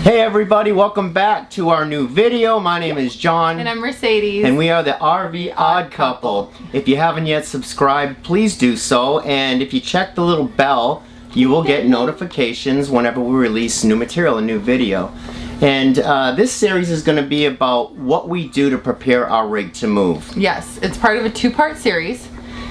Hey everybody, welcome back to our new video. My name is John. And I'm Mercedes. And we are the RV Odd Couple. If you haven't yet subscribed, please do so. And if you check the little bell, you will get notifications whenever we release new material, a new video. And this series is going to be about what we do to prepare our rig to move. Yes, it's part of a two-part series.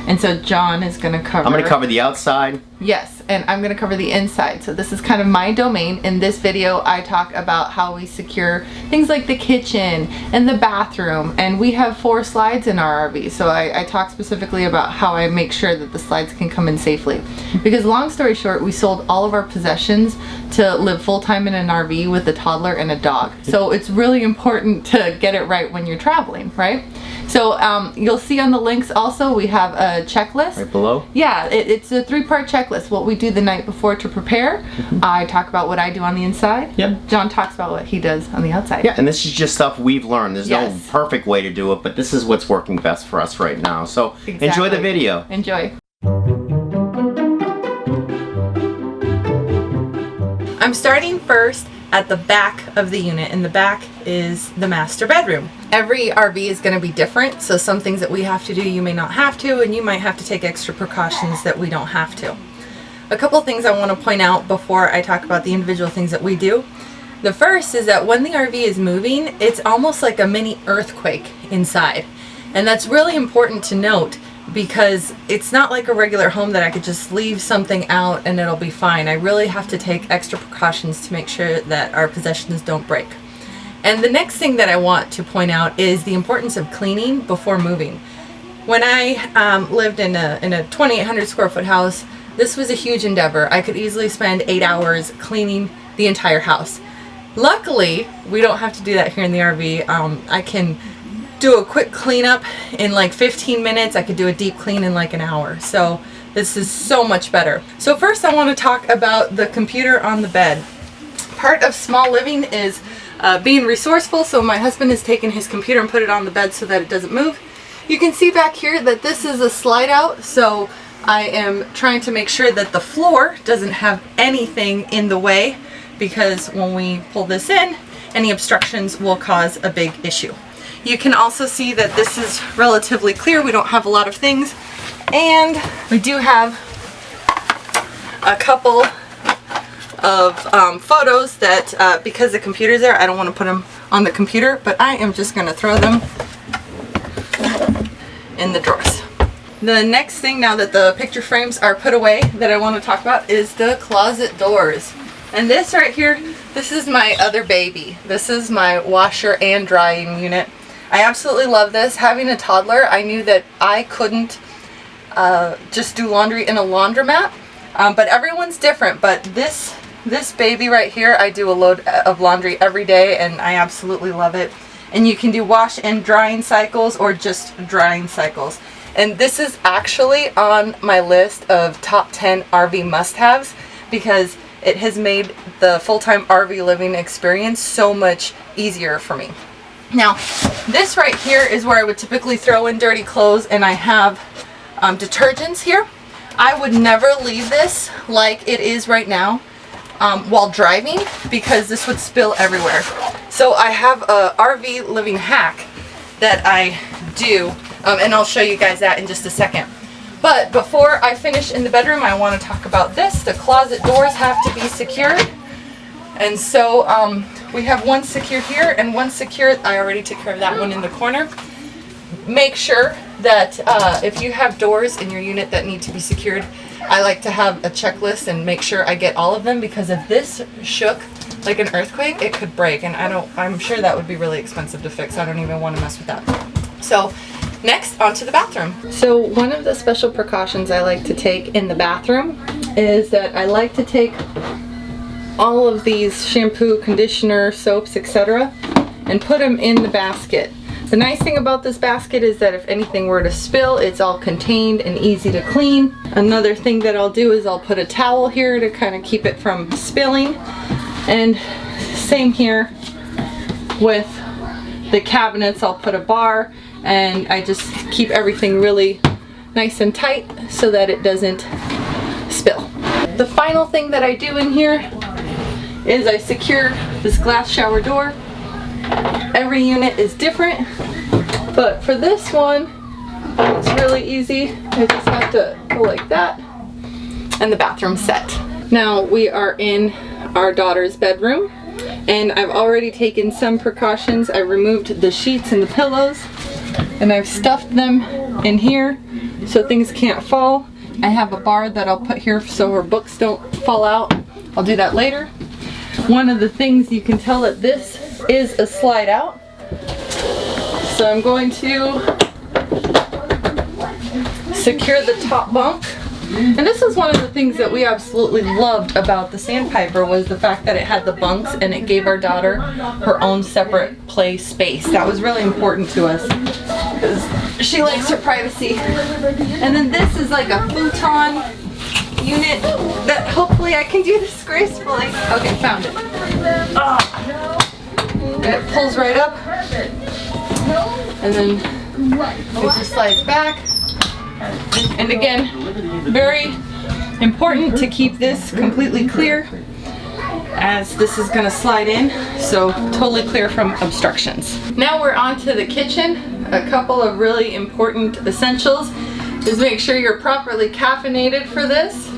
And so John is going to cover... I'm going to cover the outside. Yes, and I'm going to cover the inside. So this is kind of my domain. In this video, I talk about how we secure things like the kitchen and the bathroom. And we have 4 slides in our RV. So I talk specifically about how I make sure that the slides can come in safely. Because long story short, we sold all of our possessions to live full-time in an RV with a toddler and a dog. So it's really important to get it right when you're traveling, right? So you'll see on the links also we have a checklist. Right below? Yeah, it's a 3-part checklist. What we do the night before to prepare. I talk about what I do on the inside. Yep. John talks about what he does on the outside. Yeah, and this is just stuff we've learned. There's Yes. no perfect way to do it, but this is what's working best for us right now. So enjoy the video. Enjoy. I'm starting first at the back of the unit, and the back is the master bedroom. Every RV is going to be different, so some things that we have to do you may not have to, and you might have to take extra precautions that we don't have to. A couple things I want to point out before I talk about the individual things that we do. The first is that when the RV is moving, it's almost like a mini earthquake inside, and that's really important to note because it's not like a regular home that I could just leave something out and it'll be fine. I really have to take extra precautions to make sure that our possessions don't break. And the next thing that I want to point out is the importance of cleaning before moving. When I lived in a 2,800 square foot house, this was a huge endeavor. I could easily spend 8 hours cleaning the entire house. Luckily, we don't have to do that here in the RV. I can do a quick cleanup in like 15 minutes. I could do a deep clean in like an hour. So this is so much better. So first I want to talk about the computer on the bed. Part of small living is being resourceful. So my husband has taken his computer and put it on the bed so that it doesn't move. You can see back here that this is a slide out. So I am trying to make sure that the floor doesn't have anything in the way, because when we pull this in, any obstructions will cause a big issue. You can also see that this is relatively clear. We don't have a lot of things. And we do have a couple of photos that, because the computer's there, I don't want to put them on the computer, but I am just going to throw them in the drawers. The next thing, now that the picture frames are put away, that I want to talk about is the closet doors. And this right here, this is my other baby. This is my washer and drying unit. I absolutely love this. Having a toddler, I knew that I couldn't just do laundry in a laundromat, but everyone's different. But this baby right here, I do a load of laundry every day, and I absolutely love it. And you can do wash and drying cycles or just drying cycles. And this is actually on my list of top 10 RV must-haves, because it has made the full-time RV living experience so much easier for me. Now, this right here is where I would typically throw in dirty clothes, and I have detergents here. I would never leave this like it is right now while driving, because this would spill everywhere. So I have a RV living hack that I do, and I'll show you guys that in just a second. But before I finish in the bedroom, I want to talk about this. The closet doors have to be secured. And so we have one secure here and one secure. I already took care of that one in the corner. Make sure that if you have doors in your unit that need to be secured, I like to have a checklist and make sure I get all of them, because if this shook like an earthquake, it could break, and I'm sure that would be really expensive to fix. I don't even want to mess with that. So next, onto the bathroom. So one of the special precautions I like to take in the bathroom is that I like to take all of these shampoo, conditioner, soaps, etc., and put them in the basket. The nice thing about this basket is that if anything were to spill, it's all contained and easy to clean. Another thing that I'll do is I'll put a towel here to kind of keep it from spilling. And same here with the cabinets, I'll put a bar, and I just keep everything really nice and tight so that it doesn't spill. The final thing that I do in here is I secure this glass shower door. Every unit is different, but for this one, it's really easy. I just have to go like that, and the bathroom's set. Now we are in our daughter's bedroom, and I've already taken some precautions. I removed the sheets and the pillows, and I've stuffed them in here so things can't fall. I have a bar that I'll put here so her books don't fall out. I'll do that later. One of the things you can tell that this is a slide out. So I'm going to secure the top bunk. And this is one of the things that we absolutely loved about the Sandpiper, was the fact that it had the bunks and it gave our daughter her own separate play space. That was really important to us because she likes her privacy. And then this is like a futon unit that hopefully I can do this gracefully. Okay, found it. And it pulls right up, and then it just slides back. And again, very important to keep this completely clear, as this is going to slide in, so totally clear from obstructions. Now we're on to the kitchen. A couple of really important essentials is make sure you're properly caffeinated for this,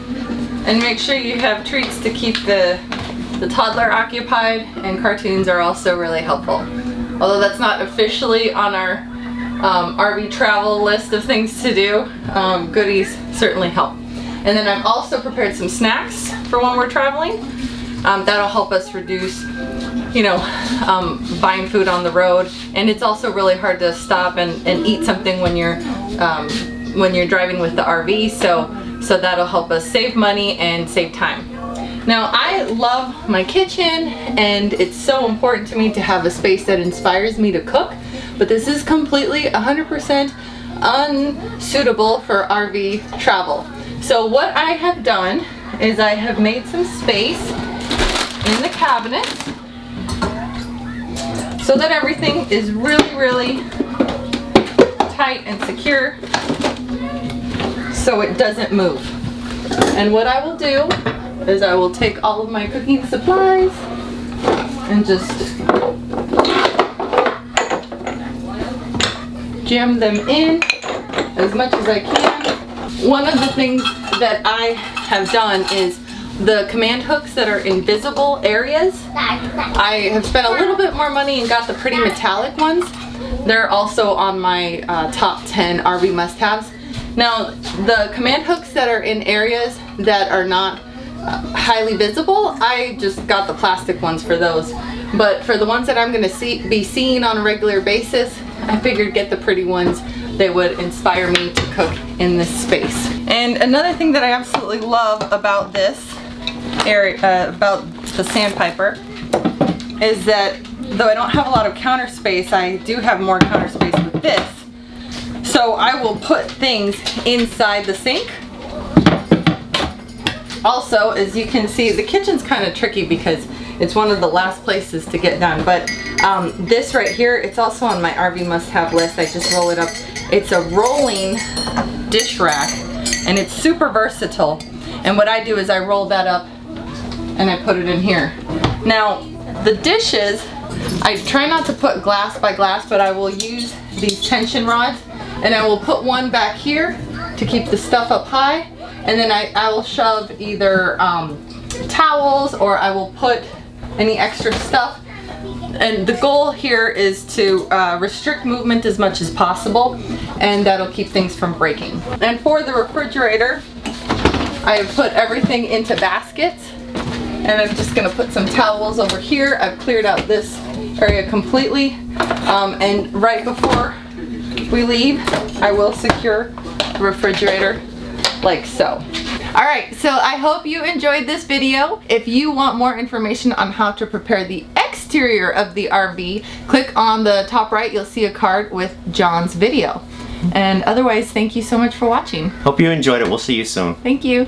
and make sure you have treats to keep the toddler occupied, and cartoons are also really helpful. Although that's not officially on our RV travel list of things to do, goodies certainly help. And then I've also prepared some snacks for when we're traveling. That'll help us reduce, buying food on the road. And it's also really hard to stop and eat something when you're driving with the RV. So that'll help us save money and save time. Now, I love my kitchen, and it's so important to me to have a space that inspires me to cook, but this is completely 100% unsuitable for RV travel. So what I have done is I have made some space in the cabinets so that everything is really, really tight and secure so it doesn't move. And what I will do is I will take all of my cooking supplies and just jam them in as much as I can. One of the things that I have done is the command hooks that are in visible areas. I have spent a little bit more money and got the pretty metallic ones. They're also on my top 10 RV must-haves. Now, the command hooks that are in areas that are not highly visible, I just got the plastic ones for those. But for the ones that I'm going to be seeing on a regular basis, I figured get the pretty ones. They would inspire me to cook in this space. And another thing that I absolutely love about this area, about the Sandpiper, is that though I don't have a lot of counter space, I do have more counter space with this. So I will put things inside the sink. Also, as you can see, the kitchen's kind of tricky because it's one of the last places to get done. But this right here, it's also on my RV must-have list. I just roll it up. It's a rolling dish rack, and it's super versatile. And what I do is I roll that up and I put it in here. Now, the dishes, I try not to put glass by glass, but I will use these tension rods, and I will put one back here to keep the stuff up high, and then I will shove either towels, or I will put any extra stuff. And the goal here is to restrict movement as much as possible, and that'll keep things from breaking. And for the refrigerator, I have put everything into baskets, and I'm just going to put some towels over here. I've cleared out this area completely, and right before we leave, I will secure the refrigerator like so. Alright, so I hope you enjoyed this video. If you want more information on how to prepare the exterior of the RV, click on the top right. You'll see a card with John's video. And otherwise, thank you so much for watching. Hope you enjoyed it. We'll see you soon. Thank you.